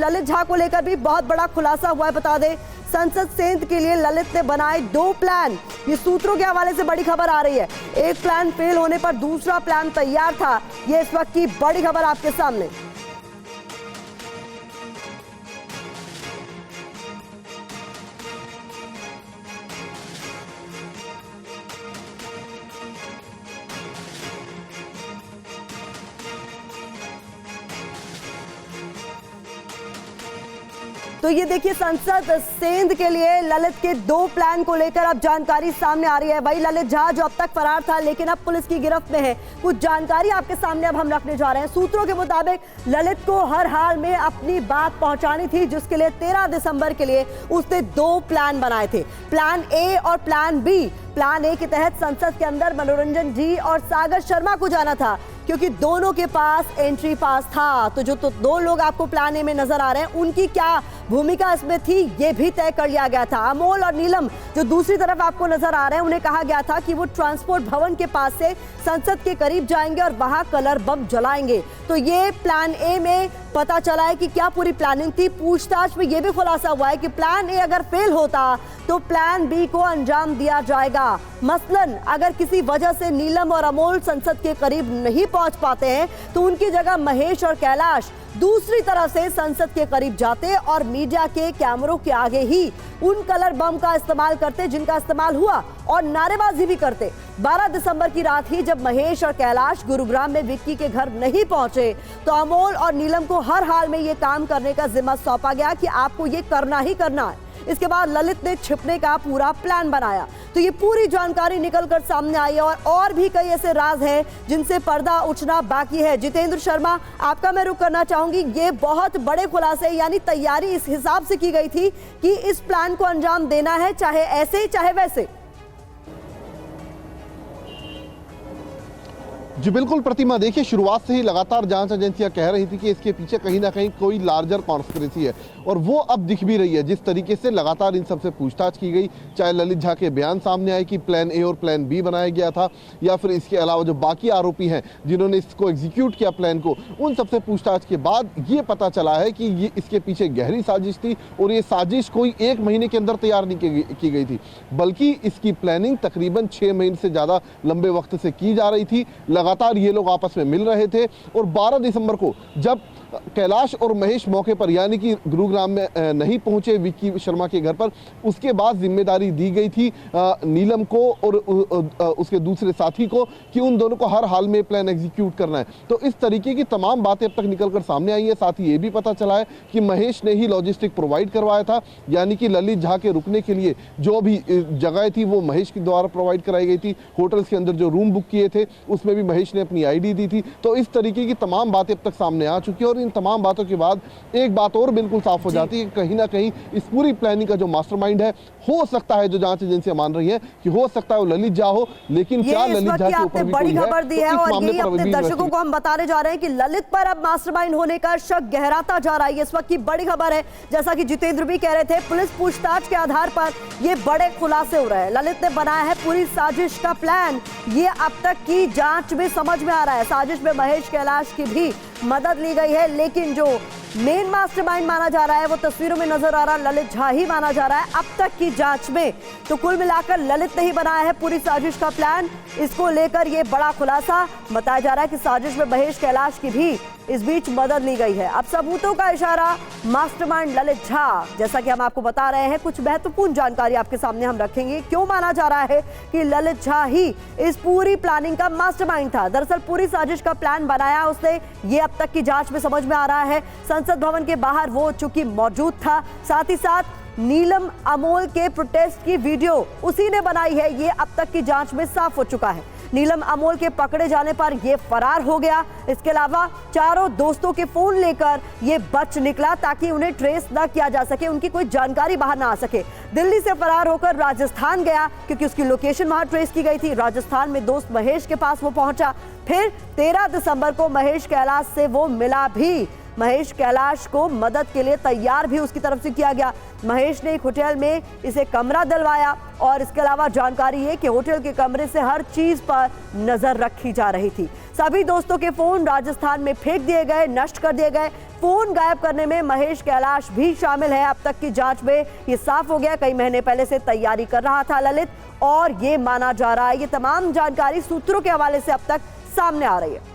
ललित झा को लेकर भी बहुत बड़ा खुलासा हुआ है। बता दें, संसद सेंध के लिए ललित ने बनाए 2 प्लान। ये सूत्रों के हवाले से बड़ी खबर आ रही है। एक प्लान फेल होने पर दूसरा प्लान तैयार था। ये इस वक्त की बड़ी खबर आपके सामने। तो ये देखिए, संसद सेंध के लिए ललित के 2 प्लान को लेकर अब जानकारी सामने आ रही है। वही ललित झा जो अब तक फरार था लेकिन अब पुलिस की गिरफ्त में है। कुछ जानकारी आपके सामने अब हम रखने जा रहे हैं। सूत्रों के मुताबिक ललित को हर हाल में अपनी बात पहुंचानी थी, जिसके लिए 13 दिसंबर के लिए उसने 2 प्लान बनाए थे, प्लान ए और प्लान बी। प्लान ए के तहत संसद के अंदर मनोरंजन जी और सागर शर्मा को जाना था, क्योंकि दोनों के पास एंट्री पास था। तो जो 2 लोग आपको प्लान ए में नजर आ रहे हैं, उनकी क्या भूमिका इसमें थी ये भी तय कर लिया गया था। अमोल और नीलम जो दूसरी तरफ आपको नजर आ रहे हैं, उन्हें कहा गया था कि वो ट्रांसपोर्ट भवन के पास से संसद के करीब जाएंगे और वहां कलर बम जलाएंगे। तो ये प्लान ए में पता चला है कि क्या पूरी प्लानिंग थी। पूछताछ में यह भी खुलासा हुआ है कि प्लान ए अगर फेल होता तो प्लान बी को अंजाम दिया जाएगा। मसलन अगर किसी वजह से नीलम और अमोल संसद के करीब नहीं पहुंच पाते हैं तो उनकी जगह महेश और कैलाश दूसरी तरफ से संसद के करीब जाते और मीडिया के कैमरों के आगे ही उन कलर बम का इस्तेमाल करते जिनका इस्तेमाल हुआ, और नारेबाजी भी करते। 12 दिसंबर की रात ही जब महेश और कैलाश गुरुग्राम में विक्की के घर नहीं पहुंचे तो अमोल और नीलम को हर हाल में ये काम करने का जिम्मा सौंपा गया कि आपको ये करना ही करना है। इसके बाद ललित ने छिपने का पूरा प्लान बनाया। तो ये पूरी जानकारी निकलकर सामने आई है और भी कई ऐसे राज हैं जिनसे पर्दा उठना बाकी है। जितेंद्र शर्मा, आपका मैं रुख करना चाहूंगी। ये बहुत बड़े खुलासे, यानी तैयारी इस हिसाब से की गई थी कि इस प्लान को अंजाम देना है, चाहे ऐसे चाहे वैसे। जी बिल्कुल प्रतिमा, देखिए शुरुआत से ही लगातार जांच एजेंसियां कह रही थी कि इसके पीछे कहीं ना कहीं कोई लार्जर कॉन्स्पिरेसी है, और वो अब दिख भी रही है। जिस तरीके से लगातार इन सबसे पूछताछ की गई, चाहे ललित झा के बयान सामने आए कि प्लान ए और प्लान बी बनाया गया था, या फिर इसके अलावा जो बाकी आरोपी हैं जिन्होंने इसको एग्जीक्यूट किया प्लान को, उन सबसे पूछताछ के बाद ये पता चला है कि ये इसके पीछे गहरी साजिश थी। और ये साजिश कोई 1 महीने के अंदर तैयार नहीं की गई थी, बल्कि इसकी प्लानिंग तकरीबन 6 महीने से ज़्यादा लंबे वक्त से की जा रही थी। लगातार ये लोग आपस में मिल रहे थे, और 12 दिसंबर को जब कैलाश और महेश मौके पर यानी कि गुरुग्राम में नहीं पहुंचे विक्की शर्मा के घर पर, उसके बाद जिम्मेदारी दी गई थी नीलम को और उसके दूसरे साथी को कि उन दोनों को हर हाल में प्लान एग्जीक्यूट करना है। तो इस तरीके की तमाम बातें अब तक निकलकर सामने आई है। साथ ही ये भी पता चला है कि महेश ने ही लॉजिस्टिक प्रोवाइड करवाया था, यानी कि ललित झा के रुकने के लिए जो भी जगह थी वो महेश के द्वारा प्रोवाइड कराई गई थी। होटल्स के अंदर जो रूम बुक किए थे उसमें भी महेश ने अपनी आईडी दी थी। तो इस तरीके की तमाम बातें अब तक सामने आ चुकी है, और इन तमाम बातों के बाद एक बात और बिल्कुल साफ हो जाती है कि कहीं ना कहीं इस पूरी प्लानिंग का जो मास्टरमाइंड है, हो सकता है, जो जांच एजेंसियां मान रही है कि हो सकता है वो ललित झा हो, लेकिन क्या ललित झा के ऊपर भी बड़ी कोई खबर दी है, और ये अपने दर्शकों को हम बताने जा रहे हैं कि ललित पर अब मास्टरमाइंड होने का शक गहराता जा रहा है। इस वक्त की बड़ी खबर है, जैसा कि जितेंद्र भी कह रहे थे, पुलिस पूछताछ के आधार पर ये बड़े खुलासे हो रहे हैं। ललित ने बनाया है पूरी साजिश का प्लान, ये अब तक की जांच में समझ में आ रहा है। साजिश में महेश कैलाश की भी मदद ली गई है, लेकिन जो मेन मास्टरमाइंड माना जा रहा है वो तस्वीरों में नजर आ रहा ललित झा ही माना जा रहा है अब तक की जांच में। तो कुल मिलाकर ललित ने ही बनाया है पूरी साजिश का प्लान। इसको लेकर ये बड़ा खुलासा बताया जा रहा है कि साजिश में महेश कैलाश की भी इस बीच मदद ली गई है। अब सबूतों का इशारा मास्टरमाइंड ललित झा, जैसा कि हम आपको बता रहे हैं, कुछ महत्वपूर्ण जानकारी आपके सामने हम रखेंगे। क्यों माना जा रहा है कि ललित झा ही इस पूरी प्लानिंग का मास्टरमाइंड था? दरअसल पूरी साजिश का प्लान बनाया उसने, ये अब तक की जांच में समझ में आ रहा है। संसद भवन के बाहर वो चूंकि मौजूद था, साथ ही साथ नीलम अमोल के प्रोटेस्ट की वीडियो उसी ने बनाई है, ये अब तक की जांच में साफ हो चुका है। नीलम अमोल के पकड़े जाने पर यह फरार हो गया। इसके अलावा चारों दोस्तों के फोन लेकर ये बच निकला ताकि उन्हें ट्रेस न किया जा सके, उनकी कोई जानकारी बाहर ना आ सके। दिल्ली से फरार होकर राजस्थान गया क्योंकि उसकी लोकेशन वहां ट्रेस की गई थी। राजस्थान में दोस्त महेश के पास वो पहुंचा। फिर 13 दिसंबर को महेश कैलाश से वो मिला भी। महेश कैलाश को मदद के लिए तैयार भी उसकी तरफ से किया गया। महेश ने एक होटल में इसे कमरा दिलवाया, और इसके अलावा जानकारी है कि होटल के कमरे से हर चीज पर नजर रखी जा रही थी। सभी दोस्तों के फोन राजस्थान में फेंक दिए गए, नष्ट कर दिए गए। फोन गायब करने में महेश कैलाश भी शामिल है। अब तक की जांच में ये साफ हो गया, कई महीने पहले से तैयारी कर रहा था ललित, और ये माना जा रहा है। ये तमाम जानकारी सूत्रों के हवाले से अब तक सामने आ रही है।